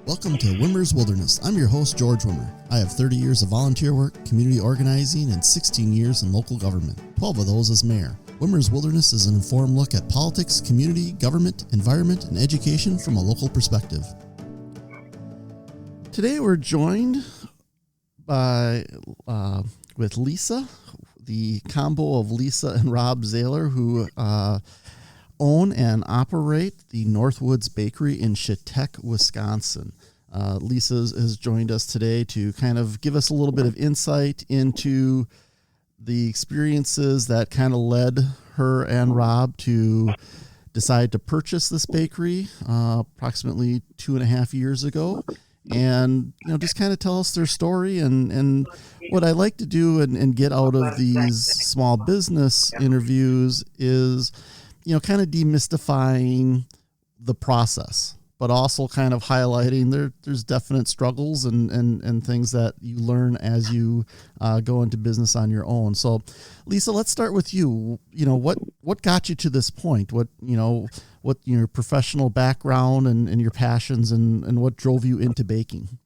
Welcome to Wimmer's Wilderness. I'm your host, George Wimmer. I have 30 years of volunteer work, community organizing, and 16 years in local government, 12 of those as mayor. Wimmer's Wilderness is an informed look at politics, community, government, environment, and education from a local perspective. Today we're joined by with Lisa, the combo of Lisa and Rob Zahler, who own and operate the Northwoods Bakery in Chautauqua, Wisconsin. Lisa has joined us today to kind of give us a little bit of insight into the experiences that kind of led her and Rob to decide to purchase this bakery approximately 2.5 years ago. And, just kind of tell us their story. And what I like to do and get out of these small business interviews is kind of demystifying the process, but also kind of highlighting there's definite struggles and things that you learn as you go into business on your own. So, Lisa, let's start with you. What got you to this point? What your professional background and your passions and what drove you into baking?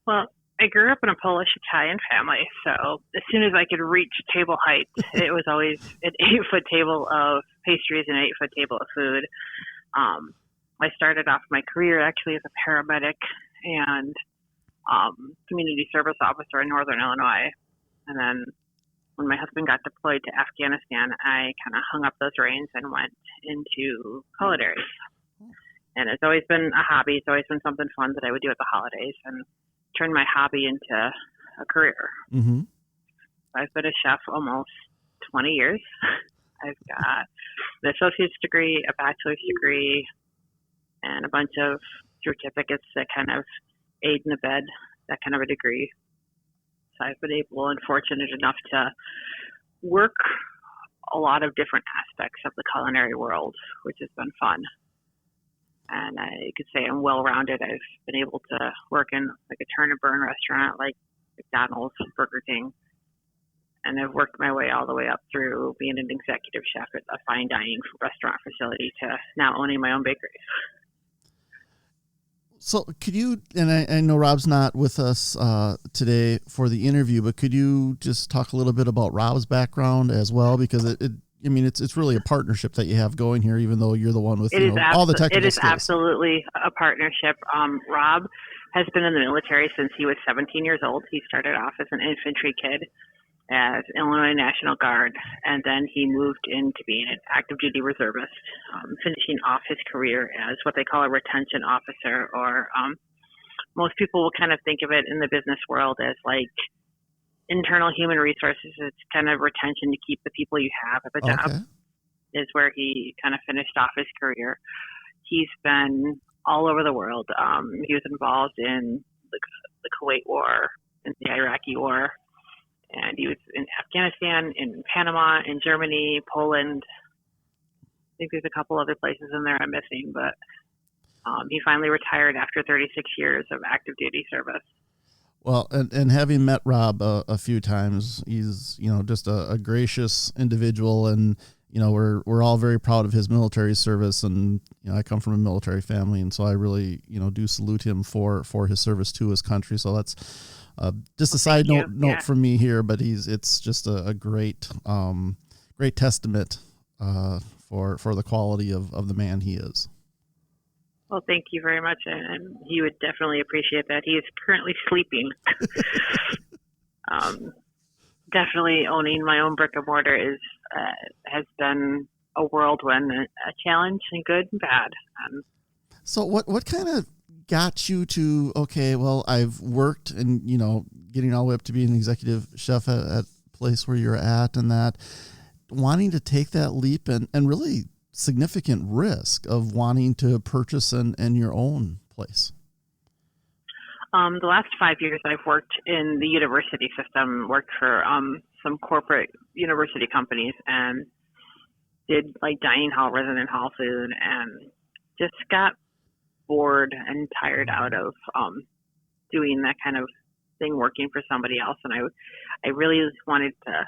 Well, I grew up in a Polish Italian family, so as soon as I could reach table height, it was always an 8-foot table of pastries and an 8-foot table of food. I started off my career actually as a paramedic and community service officer in Northern Illinois. And then when my husband got deployed to Afghanistan, I kind of hung up those reins and went into culinary. And it's always been a hobby. It's always been something fun that I would do at the holidays and turned my hobby into a career. Mm-hmm. I've been a chef almost 20 years. I've got an associate's degree, a bachelor's degree, and a bunch of certificates that kind of aid and abet that kind of a degree. So I've been able and fortunate enough to work a lot of different aspects of the culinary world, which has been fun. And I could say I'm well-rounded. I've been able to work in like a turn and burn restaurant like McDonald's, Burger King. And I've worked my way all the way up through being an executive chef at a fine dining restaurant facility to now owning my own bakery. So could you, and I know Rob's not with us today for the interview, but could you just talk a little bit about Rob's background as well? Because it's really a partnership that you have going here, even though you're the one with all the technical skills. It is absolutely a partnership. Rob has been in the military since he was 17 years old. He started off as an infantry kid as Illinois National Guard, and then he moved into being an active duty reservist, finishing off his career as what they call a retention officer, or most people will kind of think of it in the business world as like internal human resources. It's kind of retention to keep the people you have at the job, is where he kind of finished off his career. He's been all over the world. He was involved in the Kuwait War, in the Iraqi War, and he was in Afghanistan, in Panama, in Germany, Poland. I think there's a couple other places in there I'm missing, but he finally retired after 36 years of active duty service. Well, and having met Rob a few times, he's, just a gracious individual, and, we're all very proud of his military service. And, I come from a military family, and so I really, do salute him for his service to his country. So that's just a side note from me here, but it's just a great testament for the quality of the man he is. Well, thank you very much, and he would definitely appreciate that. He is currently sleeping. Definitely owning my own brick and mortar has been a whirlwind, a challenge, and good and bad. So what kind of got you to, okay, well, I've worked and, getting all the way up to being an executive chef at a place where you're at, and that wanting to take that leap and really significant risk of wanting to purchase in your own place? The last 5 years I've worked in the university system, worked for some corporate university companies, and did like dining hall, resident hall food, and just got bored and tired out of doing that kind of thing, working for somebody else. And I really wanted to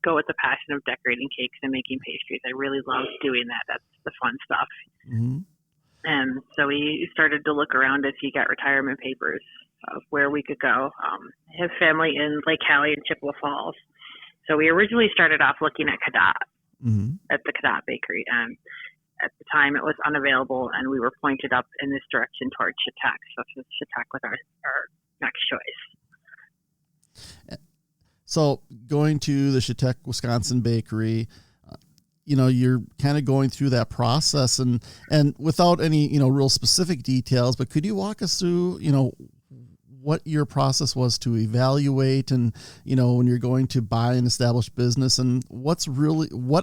go with the passion of decorating cakes and making pastries. I really love doing that. That's the fun stuff. Mm-hmm. And so we started to look around as he got retirement papers of where we could go. His family in Lake Hallie and Chippewa Falls. So we originally started off looking at Cadott, at the Cadott Bakery. And at the time it was unavailable, and we were pointed up in this direction towards Chautauqua. So Chautauqua was our next choice. So going to the Chautauqua, Wisconsin bakery, you're kind of going through that process and without any, real specific details, but could you walk us through, what your process was to evaluate and, when you're going to buy an established business, and what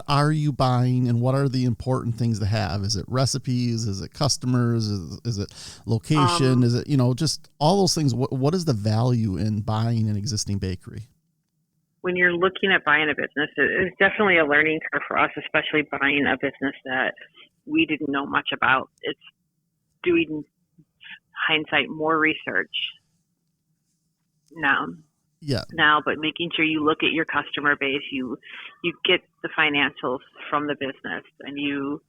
are you buying and what are the important things to have? Is it recipes? Is it customers? Is it location? Is it, just all those things? What is the value in buying an existing bakery? When you're looking at buying a business, it's definitely a learning curve for us, especially buying a business that we didn't know much about. It's doing, hindsight, more research now, but making sure you look at your customer base, you get the financials from the business, and you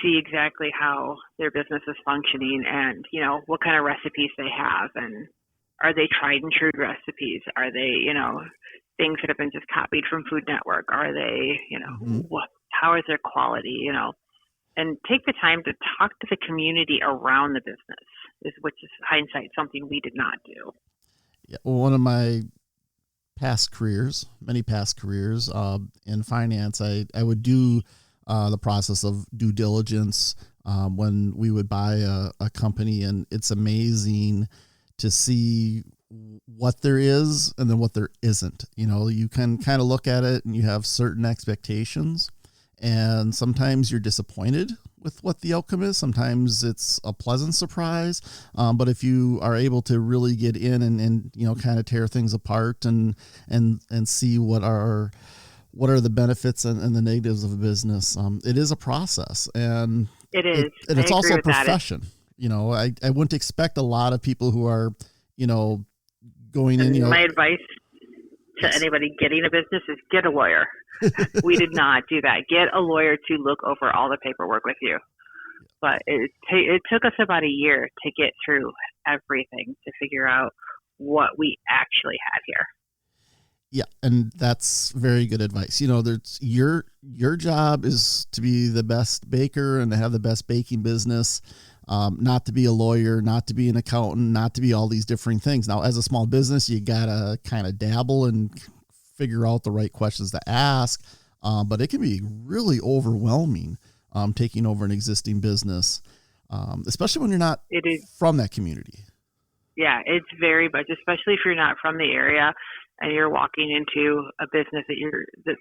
see exactly how their business is functioning, and what kind of recipes they have, and are they tried and true recipes? Are they things that have been just copied from Food Network? Are they, how is their quality, and take the time to talk to the community around the business, which is hindsight, something we did not do. Yeah. Well, one of my many past careers in finance, I would do the process of due diligence when we would buy a company, and it's amazing to see what there is and then what there isn't. You can kind of look at it and you have certain expectations, and sometimes you're disappointed with what the outcome is. Sometimes it's a pleasant surprise. But if you are able to really get in and kind of tear things apart and see what are the benefits and the negatives of a business, it is a process, and it is. And it's also a profession. I wouldn't expect a lot of people who are, going in, my advice to anybody getting a business is get a lawyer. We did not do that. Get a lawyer to look over all the paperwork with you. But it took us about a year to get through everything to figure out what we actually had here. Yeah, and that's very good advice. There's your job is to be the best baker and to have the best baking business. Not to be a lawyer, not to be an accountant, not to be all these different things. Now, as a small business, you gotta kind of dabble and figure out the right questions to ask. But it can be really overwhelming taking over an existing business, especially when you're not from that community. Yeah, it's very much, especially if you're not from the area and you're walking into a business that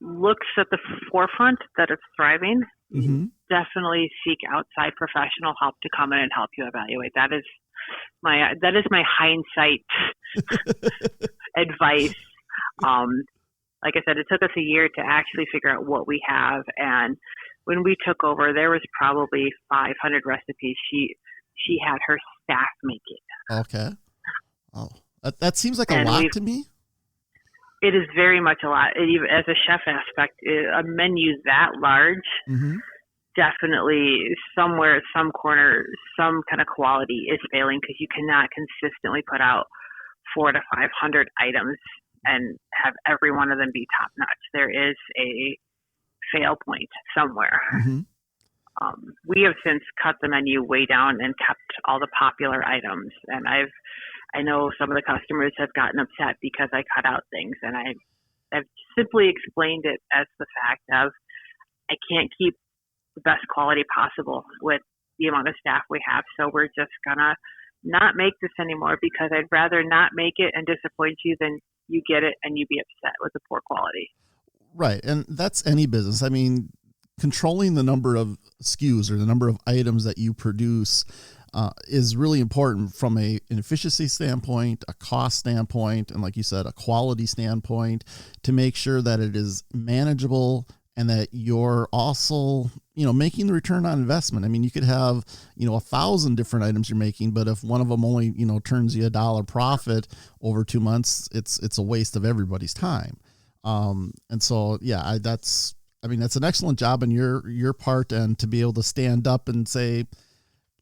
looks at the forefront that it's thriving. Definitely seek outside professional help to come in and help you evaluate. That is my hindsight advice. Like I said, it took us a year to actually figure out what we have, and when we took over, there was probably 500 recipes she had her staff make it. Okay. Oh, that seems like a lot to me. It is very much a lot. Even as a chef aspect, a menu that large, definitely somewhere, some corner, some kind of quality is failing, because you cannot consistently put out 400 to 500 items and have every one of them be top notch. There is a fail point somewhere. We have since cut the menu way down and kept all the popular items. And I know some of the customers have gotten upset because I cut out things, and I've simply explained it as the fact of I can't keep the best quality possible with the amount of staff we have. So we're just gonna not make this anymore, because I'd rather not make it and disappoint you than you get it and you be upset with the poor quality. Right. And that's any business. I mean, controlling the number of SKUs or the number of items that you produce is really important from an efficiency standpoint, a cost standpoint, and like you said, a quality standpoint, to make sure that it is manageable and that you're also, making the return on investment. I mean, you could have, 1,000 different items you're making, but if one of them only, turns you $1 profit over 2 months, it's a waste of everybody's time. And so, yeah, I mean, that's an excellent job on your part, and to be able to stand up and say,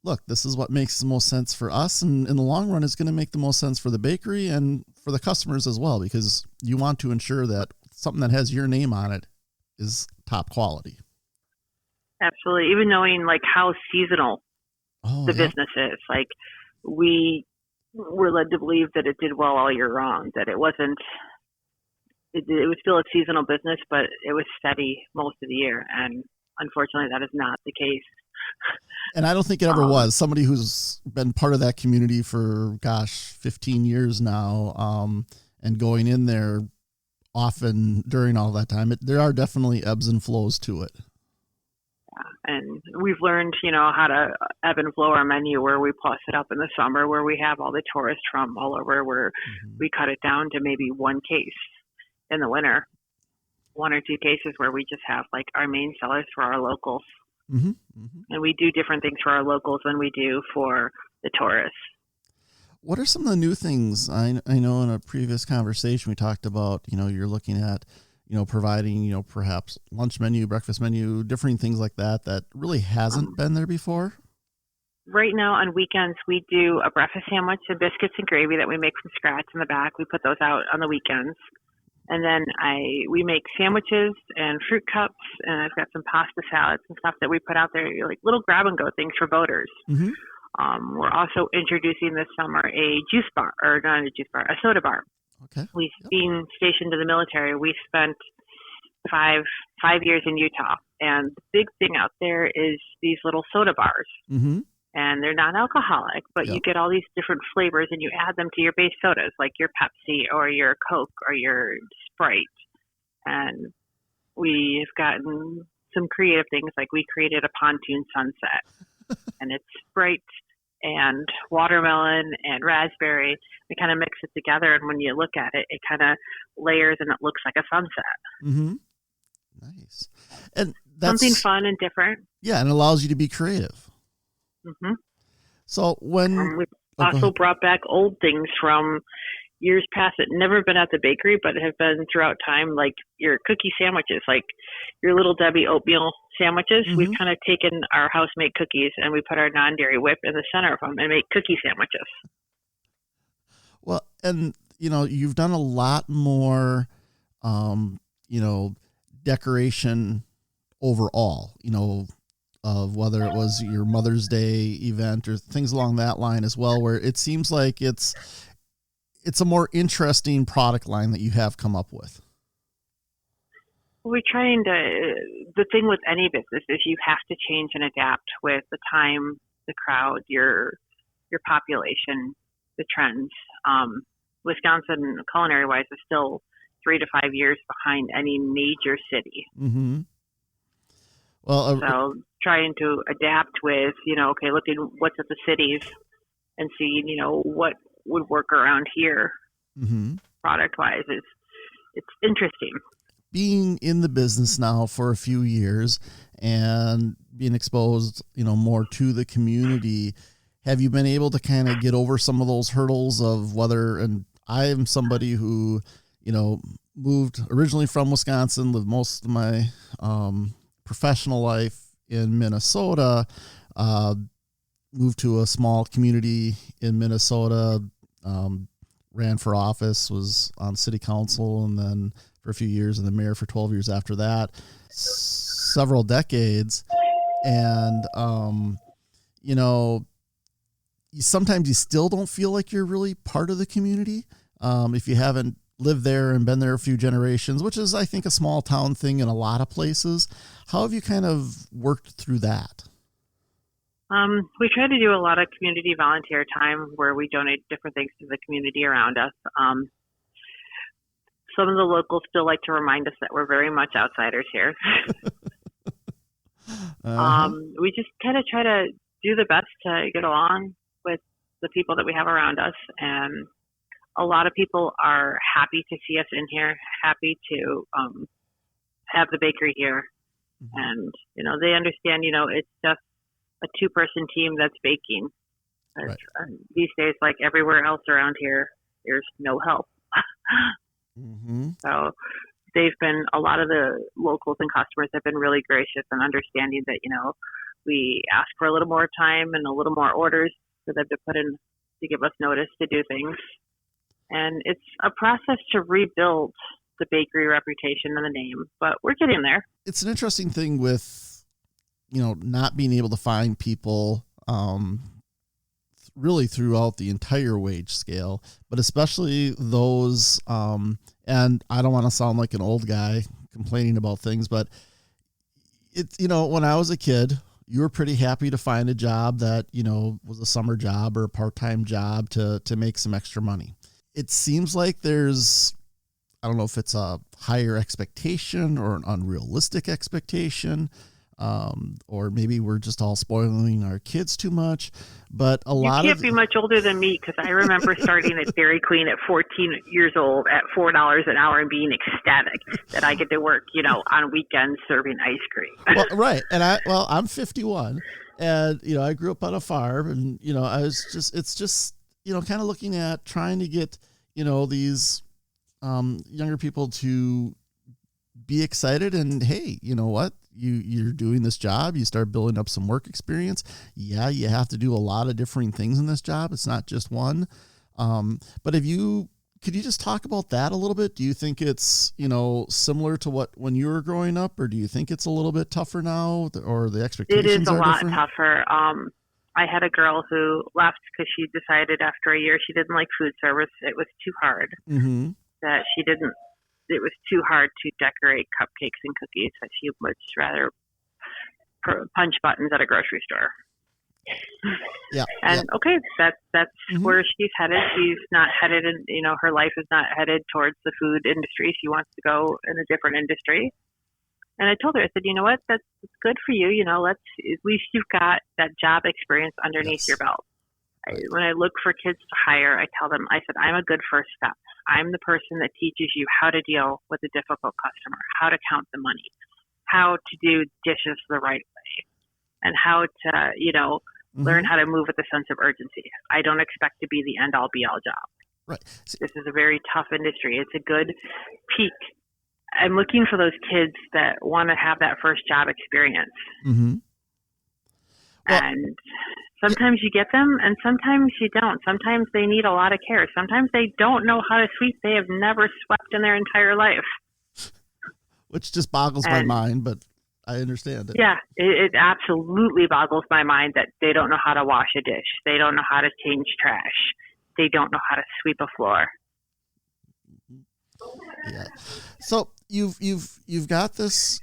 look, this is what makes the most sense for us. And in the long run, it's going to make the most sense for the bakery and for the customers as well, because you want to ensure that something that has your name on it is top quality. Absolutely. Even knowing like how seasonal the business is, like we were led to believe that it did well all year round, that it wasn't, it was still a seasonal business, but it was steady most of the year. And unfortunately, that is not the case. And I don't think it ever was. Somebody who's been part of that community for, 15 years now, and going in there often during all that time, there are definitely ebbs and flows to it. Yeah. And we've learned, how to ebb and flow our menu, where we plus it up in the summer, where we have all the tourists from all over, where we cut it down to maybe one case in the winter, 1 or 2 cases where we just have like our main sellers for our locals. Mm-hmm. Mm-hmm. And we do different things for our locals than we do for the tourists. What are some of the new things? I know in a previous conversation we talked about, you're looking at, providing, perhaps lunch menu, breakfast menu, different things like that really hasn't been there before. Right now on weekends, we do a breakfast sandwich, and biscuits and gravy that we make from scratch in the back. We put those out on the weekends. And then we make sandwiches and fruit cups, and I've got some pasta salads and stuff that we put out there, like little grab and go things for boaters. Mm-hmm. We're also introducing this summer a juice bar, or not a juice bar, a soda bar. Okay. Being stationed in the military, we spent five years in Utah, and the big thing out there is these little soda bars. Mm-hmm. And they're non-alcoholic, but you get all these different flavors, and you add them to your base sodas, like your Pepsi or your Coke or your Sprite. And we've gotten some creative things, like we created a pontoon sunset, and it's Sprite and watermelon and raspberry. We kind of mix it together, and when you look at it, it kind of layers, and it looks like a sunset. Mm-hmm. Nice. And that's something fun and different. Yeah, and it allows you to be creative. Mm-hmm. So when we've also brought back old things from years past that never been at the bakery, but have been throughout time, like your cookie sandwiches, like your Little Debbie oatmeal sandwiches. Mm-hmm. We've kind of taken our house-made cookies, and we put our non-dairy whip in the center of them and make cookie sandwiches. Well, and you've done a lot more, decoration overall, of whether it was your Mother's Day event or things along that line as well, where it seems like it's a more interesting product line that you have come up with. We're trying to, the thing with any business is you have to change and adapt with the time, the crowd, your population, the trends. Wisconsin, culinary-wise, is still 3 to 5 years behind any major city. Mm-hmm. Well, so trying to adapt with, looking what's at the cities and seeing, what would work around here, mm-hmm. product-wise, it's interesting. Being in the business now for a few years and being exposed, more to the community, have you been able to kind of get over some of those hurdles of whether, and I am somebody who, moved originally from Wisconsin, lived most of my professional life in Minnesota, moved to a small community in Minnesota, ran for office, was on city council, and then for a few years, and the mayor for 12 years after that, several decades. And, sometimes you still don't feel like you're really part of the community if you haven't lived there and been there a few generations, which is, I think, a small town thing in a lot of places. How have you kind of worked through that? We try to do a lot of community volunteer time where we donate different things to the community around us. Some of the locals still like to remind us that we're very much outsiders here. We just kind of try to do the best to get along with the people that we have around us, and a lot of people are happy to see us in here, happy to have the bakery here. Mm-hmm. And, they understand, it's just a 2-person team that's baking. Right. These days, like everywhere else around here, there's no help. Mm-hmm. So a lot of the locals and customers have been really gracious and understanding that, we ask for a little more time and a little more orders for them to put in, to give us notice to do things. And it's a process to rebuild the bakery reputation and the name, but we're getting there. It's an interesting thing with, not being able to find people, really throughout the entire wage scale, but especially those, and I don't want to sound like an old guy complaining about things, but it's, when I was a kid, you were pretty happy to find a job that, was a summer job or a part-time job to make some extra money. It seems like there's, I don't know if it's a higher expectation or an unrealistic expectation, or maybe we're just all spoiling our kids too much, but You can't be much older than me, because I remember starting at Dairy Queen at 14 years old at $4 an hour and being ecstatic that I get to work, on weekends serving ice cream. Well, right. And I'm 51, and, I grew up on a farm, and, it's just, kind of looking at trying to get, these younger people to be excited and, hey, you know what? You're doing this job. You start building up some work experience. Yeah, you have to do a lot of different things in this job. It's not just one. But could you just talk about that a little bit? Do you think it's, similar to when you were growing up, or do you think it's a little bit tougher now, or the expectations are different? It is a lot tougher. I had a girl who left because she decided after a year she didn't like food service. It was too hard. Mm-hmm. It was too hard to decorate cupcakes and cookies, that she would much rather punch buttons at a grocery store. Yeah. And okay, that's Mm-hmm. where she's headed. She's not headed in, her life is not headed towards the food industry. She wants to go in a different industry. And I told her, I said, you know what, that's good for you. At least you've got that job experience underneath your belt. Right. When I look for kids to hire, I tell them, I said, I'm a good first step. I'm the person that teaches you how to deal with a difficult customer, how to count the money, how to do dishes the right way, and how to, learn how to move with a sense of urgency. I don't expect to be the end-all, be-all job. Right. This is a very tough industry. It's a good peak. I'm looking for those kids that want to have that first job experience. Mm-hmm. Well, and sometimes you get them, and sometimes you don't. Sometimes they need a lot of care. Sometimes they don't know how to sweep. They have never swept in their entire life. Which just boggles my mind, but I understand it. Yeah, it absolutely boggles my mind that they don't know how to wash a dish. They don't know how to change trash. They don't know how to sweep a floor. Yeah. So you've got this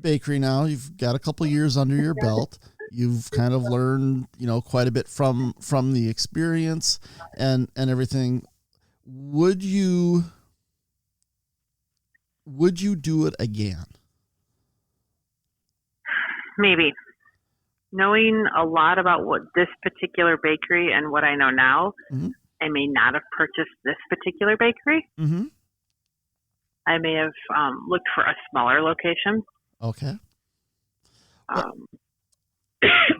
bakery now. You've got a couple years under your belt. You've kind of learned, quite a bit from the experience and everything. Would you do it again? Maybe. Knowing a lot about what this particular bakery and what I know now, mm-hmm. I may not have purchased this particular bakery. Mm-hmm. I may have looked for a smaller location. Okay.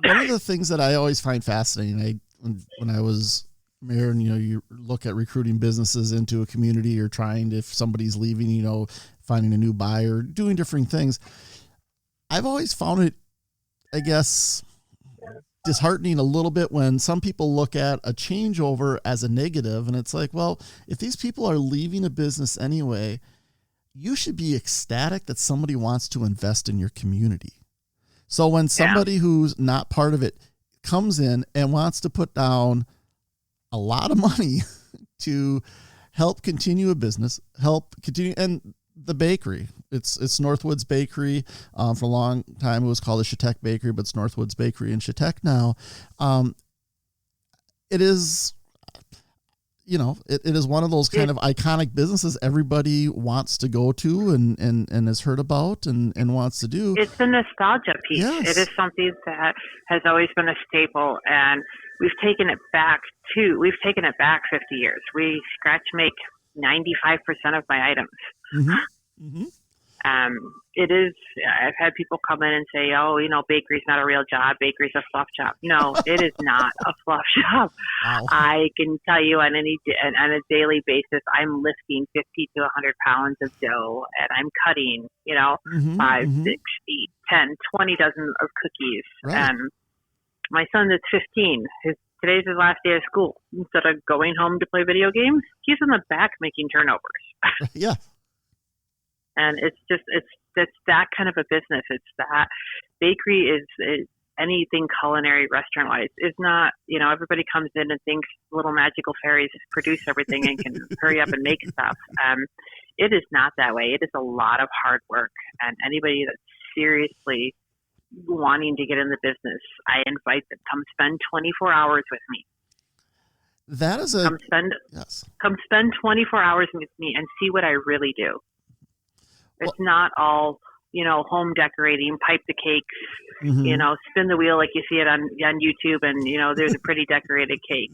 One of the things that I always find fascinating, when I was mayor, and you look at recruiting businesses into a community, or trying to, if somebody's leaving, finding a new buyer, doing different things. I've always found it, I guess, disheartening a little bit when some people look at a changeover as a negative, and it's like, well, if these people are leaving a business anyway, you should be ecstatic that somebody wants to invest in your community. So when somebody who's not part of it comes in and wants to put down a lot of money to help continue a business, and the bakery, it's Northwoods Bakery. For a long time, it was called the Chautauqua Bakery, but it's Northwoods Bakery in Chautauqua now. It is, it is one of those kind of iconic businesses everybody wants to go to and has heard about and wants to do. It's a nostalgia piece. Yes. It is something that has always been a staple, and we've taken it back 50 years. We scratch make 95% of my items. Mm-hmm. Mm-hmm. It is. I've had people come in and say, "Oh, bakery's not a real job. Bakery's a fluff job." No, it is not a fluff job. Wow. I can tell you on a daily basis, I'm lifting 50 to 100 pounds of dough, and I'm cutting, Mm-hmm, 5, mm-hmm. 6, 8, 10, 20 dozen of cookies. Right. And my son that's 15, today's his last day of school. Instead of going home to play video games, he's in the back making turnovers. Yeah. And it's that kind of a business. It's that bakery is anything culinary restaurant wise is not, everybody comes in and thinks little magical fairies produce everything and can hurry up and make stuff. It is not that way. It is a lot of hard work, and anybody that's seriously wanting to get in the business, I invite them, come spend 24 hours with me. That is come spend 24 hours with me and see what I really do. It's not all, home decorating, pipe the cakes, mm-hmm. Spin the wheel like you see it on YouTube, and, there's a pretty decorated cake.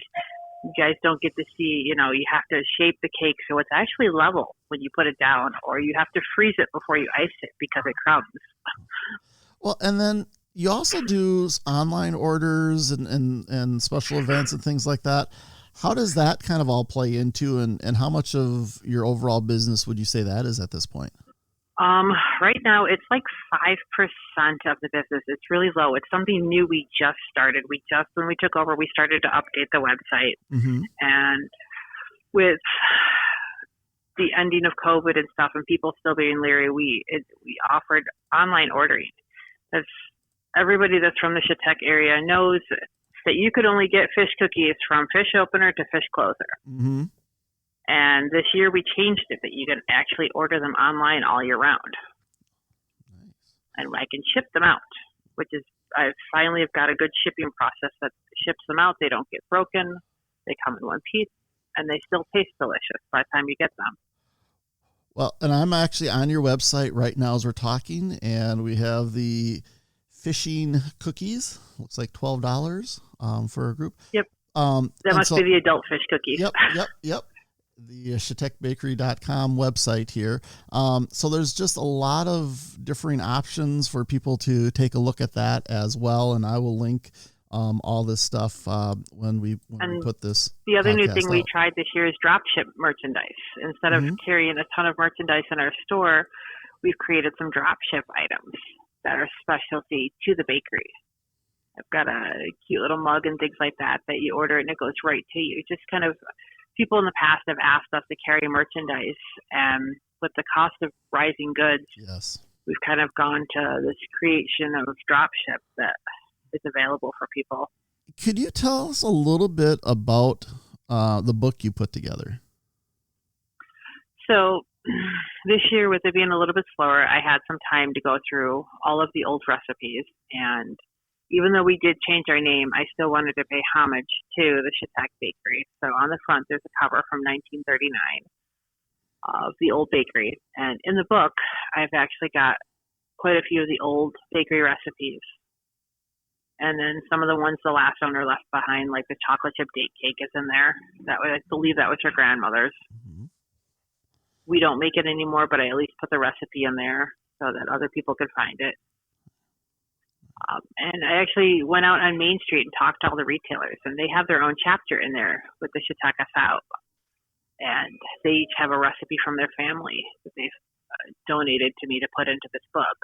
You guys don't get to see, you have to shape the cake so it's actually level when you put it down, or you have to freeze it before you ice it because it crumbs. Well, and then you also do online orders and special events and things like that. How does that kind of all play into, and how much of your overall business would you say that is at this point? Right now it's like 5% of the business. It's really low. It's something new we just started. When we took over, we started to update the website. Mm-hmm. And with the ending of COVID and stuff and people still being leery, we offered online ordering. That's everybody that's from the Chautauqua area knows that you could only get fish cookies from fish opener to fish closer. Mm-hmm. And this year we changed it that you can actually order them online all year round. Nice. And I can ship them out, which is, I finally have got a good shipping process that ships them out. They don't get broken. They come in one piece, and they still taste delicious by the time you get them. Well, and I'm actually on your website right now as we're talking, and we have the fishing cookies. Looks like $12 for a group. Yep. That must be the adult fish cookies. Yep. The ChautauquaBakery.com website here. So there's just a lot of differing options for people to take a look at that as well. And I will link all this stuff when we put this. The other new thing out. we tried this year is drop ship merchandise. Instead of carrying a ton of merchandise in our store, we've created some drop ship items that are specialty to the bakery. I've got a cute little mug and things like that you order and it goes right to you. Just kind of, people in the past have asked us to carry merchandise, and with the cost of rising goods, yes, we've kind of gone to this creation of dropship that is available for people. Could you tell us a little bit about the book you put together? So this year, with it being a little bit slower, I had some time to go through all of the old recipes, and even though we did change our name, I still wanted to pay homage to the Chautauqua Bakery. So on the front, there's a cover from 1939 of the old bakery. And in the book, I've actually got quite a few of the old bakery recipes. And then some of the ones the last owner left behind, like the chocolate chip date cake is in there. I believe that was her grandmother's. Mm-hmm. We don't make it anymore, but I at least put the recipe in there so that other people could find it. And I actually went out on Main Street and talked to all the retailers, and they have their own chapter in there with the Chautauqua South. And they each have a recipe from their family that they've donated to me to put into this book.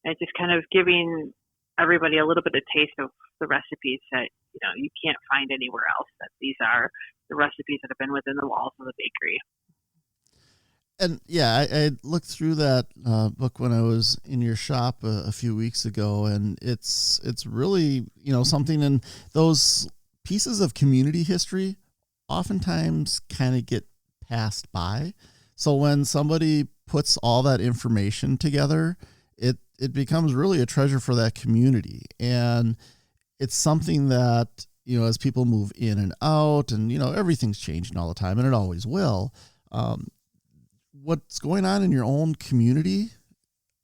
And just kind of giving everybody a little bit of taste of the recipes that, you can't find anywhere else, that these are the recipes that have been within the walls of the bakery. And yeah, I looked through that book when I was in your shop a few weeks ago, and it's really, something in those pieces of community history oftentimes kind of get passed by. So when somebody puts all that information together, it becomes really a treasure for that community. And it's something that, as people move in and out and, everything's changing all the time, and it always will. What's going on in your own community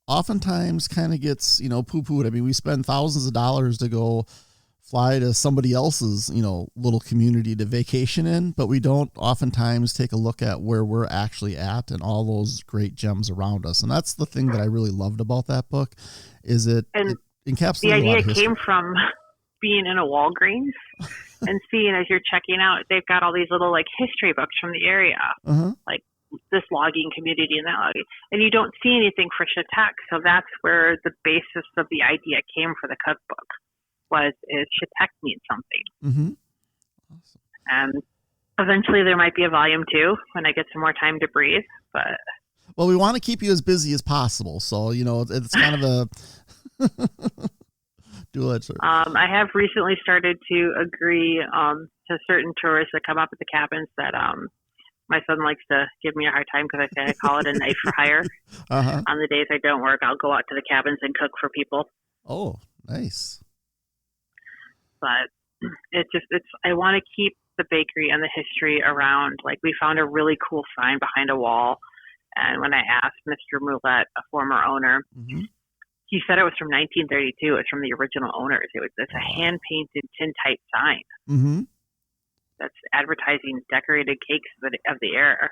oftentimes kind of gets, poo-pooed. I mean, we spend thousands of dollars to go fly to somebody else's, little community to vacation in, but we don't oftentimes take a look at where we're actually at and all those great gems around us. And that's the thing that I really loved about that book is it encapsulates the a lot idea of history. came from being in a Walgreens and seeing as you're checking out, they've got all these little like history books from the area, like this logging community and that logging, and you don't see anything for Chautauqua. So that's where the basis of the idea came for the cookbook. Is Chautauqua needs something. Awesome. And eventually there might be a volume 2 when I get some more time to breathe. But we want to keep you as busy as possible, so it's kind of a dual-edged sword. I have recently started to agree to certain tourists that come up at the cabins that my son likes to give me a hard time because I say I call it a night for hire. On the days I don't work, I'll go out to the cabins and cook for people. Oh, nice. But I want to keep the bakery and the history around. Like, we found a really cool sign behind a wall, and when I asked Mr. Moulette, a former owner, he said it was from 1932. It's from the original owners. It's a hand-painted tin-type sign that's advertising decorated cakes of the era.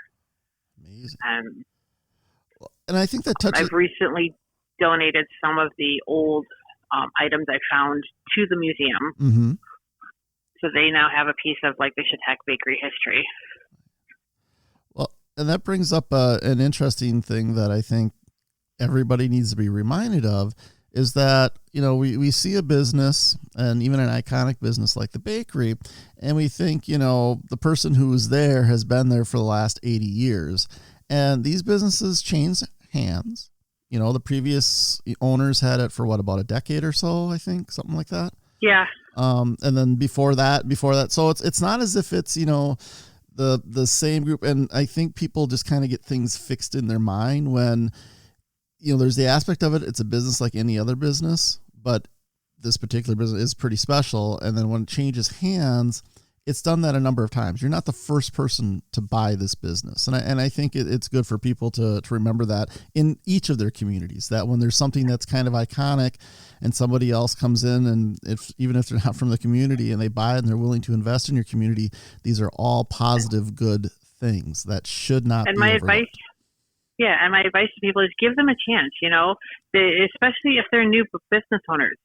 Amazing. And I think that touches... I've recently donated some of the old items I found to the museum. So they now have a piece of like the Chautauqua bakery history. Well, and that brings up an interesting thing that I think everybody needs to be reminded of is that, we see a business and even an iconic business like the bakery, and we think, the person who was there has been there for the last 80 years. And these businesses change hands. The previous owners had it for about a decade or so, I think, something like that. Yeah. And then before that. So it's not as if it's, the same group. And I think people just kind of get things fixed in their mind when, there's the aspect of it. It's a business like any other business, but this particular business is pretty special. And then when it changes hands, it's done that a number of times. You're not the first person to buy this business. And I think it's good for people to remember that in each of their communities, that when there's something that's kind of iconic and somebody else comes in, and even if they're not from the community and they buy it and they're willing to invest in your community, these are all positive, good things that should not be overlooked. And my advice to people is give them a chance, especially if they're new business owners.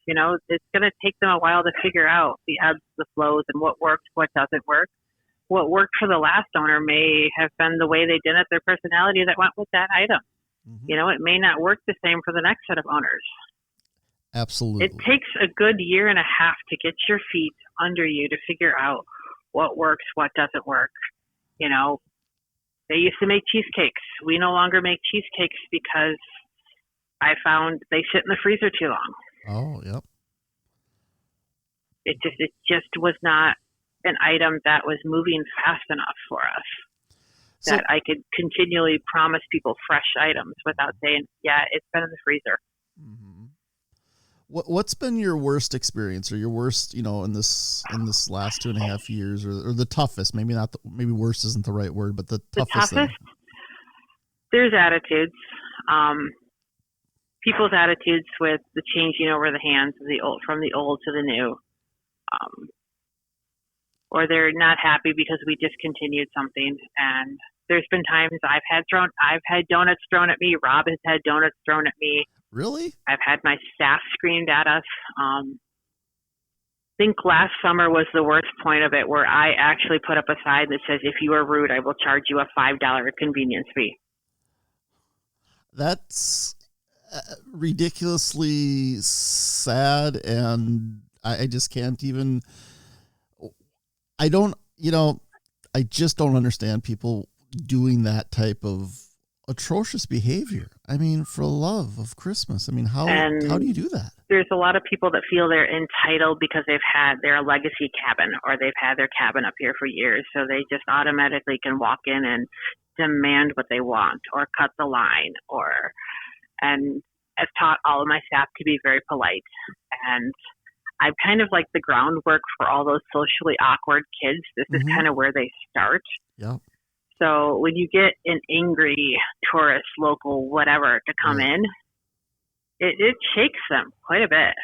It's going to take them a while to figure out the ebbs, the flows, and what works, what doesn't work. What worked for the last owner may have been the way they did it, their personality that went with that item. It may not work the same for the next set of owners. Absolutely. It takes a good year and a half to get your feet under you to figure out what works, what doesn't work. They used to make cheesecakes. We no longer make cheesecakes because I found they sit in the freezer too long. Oh, yep. It just was not an item that was moving fast enough for us that I could continually promise people fresh items without saying, yeah, it's been in the freezer. What's been your worst experience, or your worst, in this last 2.5 years, or the toughest? Maybe not. Maybe worst isn't the right word, but the toughest thing. There's attitudes. People's attitudes with the changing over the hands of the old, from the old to the new, or they're not happy because we discontinued something. And there's been times I've had donuts thrown at me. Rob has had donuts thrown at me. Really? I've had my staff screamed at us. I think last summer was the worst point of it, where I actually put up a sign that says, if you are rude, I will charge you a $5 convenience fee. That's ridiculously sad, and I just can't even... I just don't understand people doing that type of atrocious behavior. I mean, for love of Christmas. I mean, how do you do that? There's a lot of people that feel they're entitled because they're a legacy cabin, or they've had their cabin up here for years. So they just automatically can walk in and demand what they want, or cut the line, and I've taught all of my staff to be very polite. And I've kind of like the groundwork for all those socially awkward kids. This is kind of where they start. Yeah. So when you get an angry tourist, local, whatever, to come in, it shakes them quite a bit.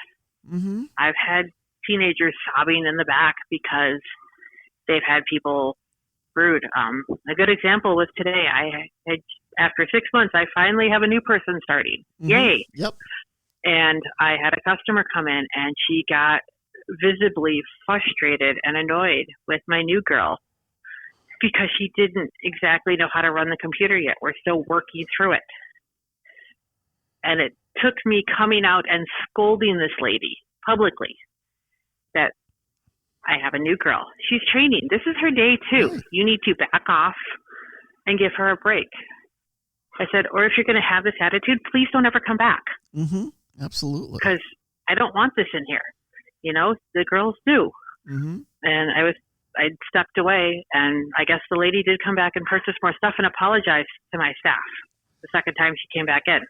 I've had teenagers sobbing in the back because they've had people rude. A good example was today. After 6 months, I finally have a new person starting. Mm-hmm. Yay! Yep. And I had a customer come in, and she got visibly frustrated and annoyed with my new girl because she didn't exactly know how to run the computer yet. We're still working through it. And it took me coming out and scolding this lady publicly that I have a new girl. She's training. This is her day too. Right. You need to back off and give her a break. I said, or if you're going to have this attitude, please don't ever come back. Mm-hmm. Absolutely. Because I don't want this in here. You know, the girls do. Mm-hmm. And I stepped away, and I guess the lady did come back and purchase more stuff and apologize to my staff the second time she came back in.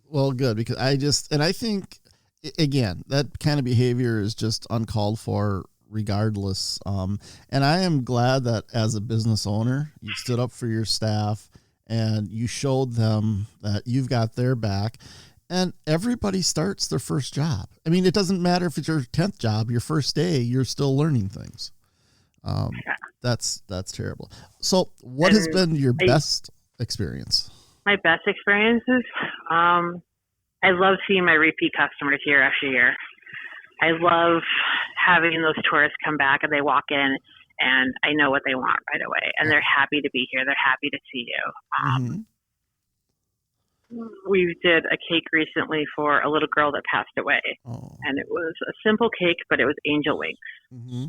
Well, good, because I think, again, that kind of behavior is just uncalled for regardless. And I am glad that as a business owner, you stood up for your staff and you showed them that you've got their back. And everybody starts their first job. I mean, it doesn't matter if it's your 10th job, your first day, you're still learning things. That's terrible. So what has been your best experience? My best experiences? I love seeing my repeat customers year after year. I love having those tourists come back and they walk in and I know what they want right away. And they're happy to be here. They're happy to see you. We did a cake recently for a little girl that passed away. Oh. And it was a simple cake, but it was angel wings. Mm-hmm.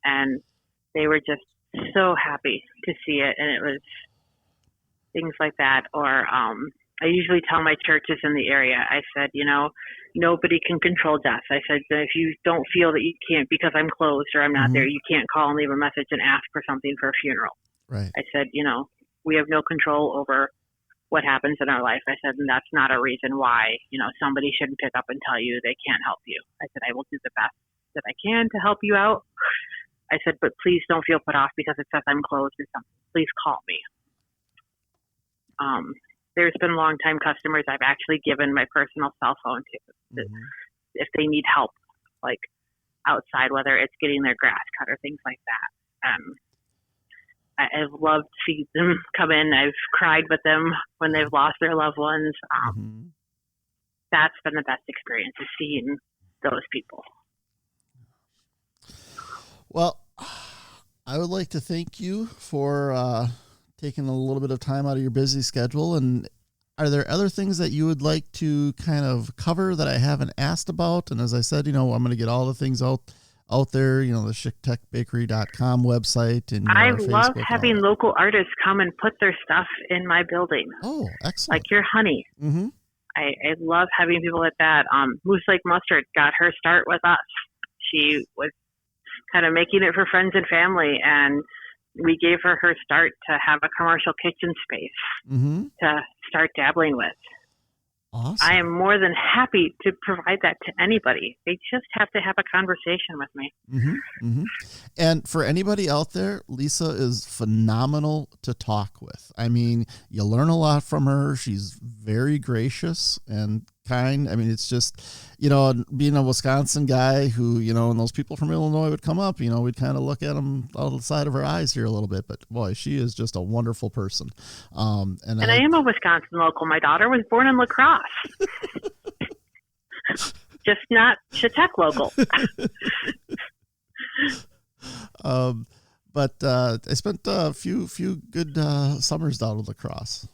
And they were just so happy to see it. And it was things like that. Or I usually tell my churches in the area, I said, you know, nobody can control death. I said, if you don't feel that you can't because I'm closed or I'm not there, you can't call and leave a message and ask for something for a funeral. Right. I said, you know, we have no control over what happens in our life. I said, and that's not a reason why, you know, somebody shouldn't pick up and tell you they can't help you. I said, I will do the best that I can to help you out. I said, but please don't feel put off because it says I'm closed or something. Please call me. There's been longtime customers I've actually given my personal cell phone to if they need help, like outside, whether it's getting their grass cut or things like that. I've loved to see them come in. I've cried with them when they've lost their loved ones. That's been the best experience, is seeing those people. Well, I would like to thank you for taking a little bit of time out of your busy schedule. And are there other things that you would like to kind of cover that I haven't asked about? And as I said, you know, I'm going to get all the things out there, you know, the chictechbakery.com website. And I Facebook, love having local artists come and put their stuff in my building. Oh, excellent. Like your honey. Mm-hmm. I love having people like that. Moose Lake Mustard got her start with us. She was kind of making it for friends and family, and we gave her start to have a commercial kitchen space to start dabbling with. Awesome. I am more than happy to provide that to anybody. They just have to have a conversation with me. And for anybody out there, Lisa is phenomenal to talk with. I mean, you learn a lot from her. She's very gracious and kind. I mean, it's just, you know, being a Wisconsin guy who, you know, and those people from Illinois would come up, you know, we'd kind of look at them out of the side of our eyes here a little bit, but boy, she is just a wonderful person. And I am a Wisconsin local. My daughter was born in La Crosse. Just not Chautauqua local. But I spent a few good summers down in La Crosse.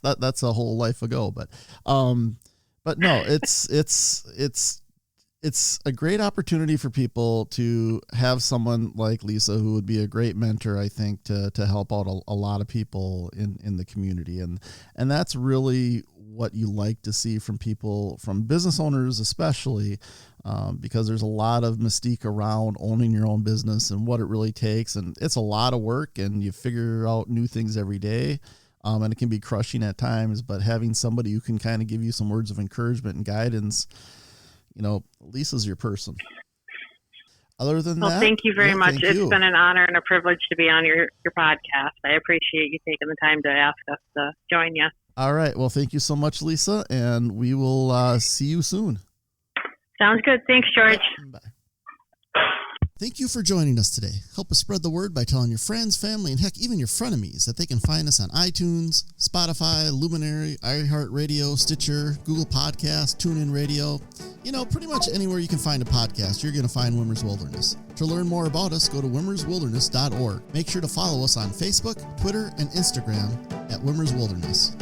That's a whole life ago, but no, it's a great opportunity for people to have someone like Lisa, who would be a great mentor, I think, to help out a lot of people in the community. And that's really what you like to see from people, from business owners especially, because there's a lot of mystique around owning your own business and what it really takes. And it's a lot of work, and you figure out new things every day. And it can be crushing at times, but having somebody who can kind of give you some words of encouragement and guidance, you know, Lisa's your person. Other than that, thank you very much. It's been an honor and a privilege to be on your podcast. I appreciate you taking the time to ask us to join you. All right. Well, thank you so much, Lisa, and we will see you soon. Sounds good. Thanks, George. Bye. Thank you for joining us today. Help us spread the word by telling your friends, family, and heck, even your frenemies that they can find us on iTunes, Spotify, Luminary, iHeartRadio, Stitcher, Google Podcasts, TuneIn Radio. Pretty much anywhere you can find a podcast, you're going to find Wimmers Wilderness. To learn more about us, go to wimmerswilderness.org. Make sure to follow us on Facebook, Twitter, and Instagram at Wimmers Wilderness.